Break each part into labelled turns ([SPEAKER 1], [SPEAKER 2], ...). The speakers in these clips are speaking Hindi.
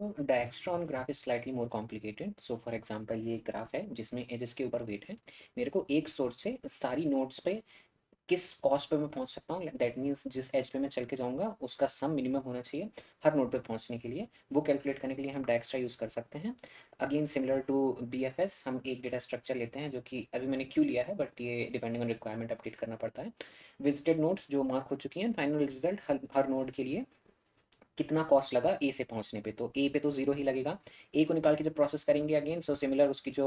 [SPEAKER 1] तो डायस्ट्रॉन graph is slightly more complicated. So for example ये ग्राफ है जिसमें एजेस के ऊपर वेट है। मेरे को एक सोर्स से सारी नोड्स पे किस कॉस्ट पे मैं पहुंच सकता हूँ, दैट मीन्स जिस एज पे मैं चल के जाऊंगा उसका सम मिनिमम होना चाहिए हर नोड पे पहुंचने के लिए। वो कैलकुलेट करने के लिए हम डायस्ट्रा यूज़ कर सकते हैं। अगेन सिमिलर टू BFS, हम एक डेटा स्ट्रक्चर लेते हैं जो कि अभी मैंने क्यों लिया है, बट ये डिपेंडिंग ऑन रिक्वायरमेंट अपडेट करना पड़ता है। विजिटेड नोड्स जो मार्क हो चुकी हैं, फाइनल रिजल्ट हर नोड के लिए कितना कॉस्ट लगा ए से पहुंचने पे, तो ए पे तो जीरो ही लगेगा। ए को निकाल के जब प्रोसेस करेंगे अगेन, सो सिमिलर उसकी जो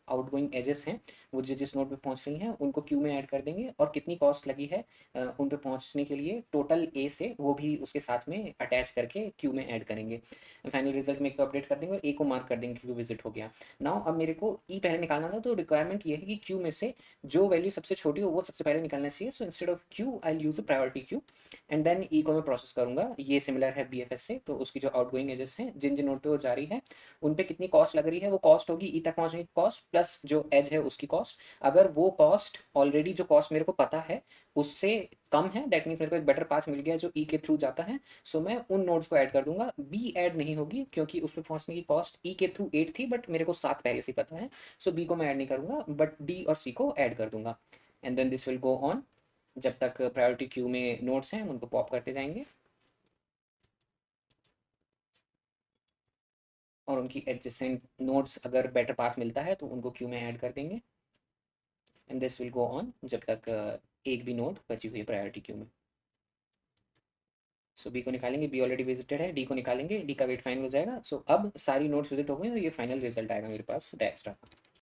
[SPEAKER 1] आउटगोइंग एजेस हैं वो जिस नोड पे पहुंच रही हैं उनको क्यू में ऐड कर देंगे, और कितनी कॉस्ट लगी है उन पे पहुंचने के लिए टोटल ए से, वो भी उसके साथ में अटैच करके क्यू में ऐड करेंगे। फाइनल रिजल्ट में एक अपडेट कर देंगे, ए को मार्क कर देंगे क्यू विजिट हो गया। नाउ अब मेरे को ई पहले निकालना था, तो रिक्वायरमेंट ये है कि क्यू में से जो वैल्यू सबसे छोटी हो वो सबसे पहले निकालना चाहिए। So instead of queue I use a priority queue, and then E को मैं प्रोसेस करूंगा। ये सिमिलर है BFS से, तो उसकी जो आउटगोइंग एजेस हैं जिन जिन नोट पे वो जा रही है उन पे कितनी कॉस्ट लग रही है, वो कॉस्ट होगी ई तक पहुंचने की कॉस्ट प्लस जो एज है उसकी कॉस्ट। अगर वो कॉस्ट ऑलरेडी जो कॉस्ट मेरे को पता है उससे कम है, दैट मीन्स मेरे को एक बेटर पाथ मिल गया जो ई के थ्रू जाता है। सो मैं उन नोड्स को ऐड कर दूंगा। बी ऐड नहीं होगी क्योंकि उस पर पहुंचने की कॉस्ट ई के थ्रू 8 थी, बट मेरे को 7 पहले से पता है। सो बी को मैं ऐड नहीं करूंगा, बट डी और सी को ऐड कर दूंगा। And then this will go on, जब तक प्रायोरिटी क्यू में नोट्स हैं उनको पॉप करते जाएंगे और उनकी एडजेसेंट नोट्स अगर बेटर पाथ मिलता है तो उनको क्यू में ऐड कर देंगे। And this will go on जब तक एक भी नोट बची हुई है प्रायोरिटी क्यू में। सो बी को निकालेंगे, बी ऑलरेडी विजिटेड है, डी को निकालेंगे, डी का वेट फाइनल हो जाएगा। सो अब सारी नोट्स विजिट हो गई और ये फाइनल रिजल्ट आएगा मेरे पास डायस्ट्रा का।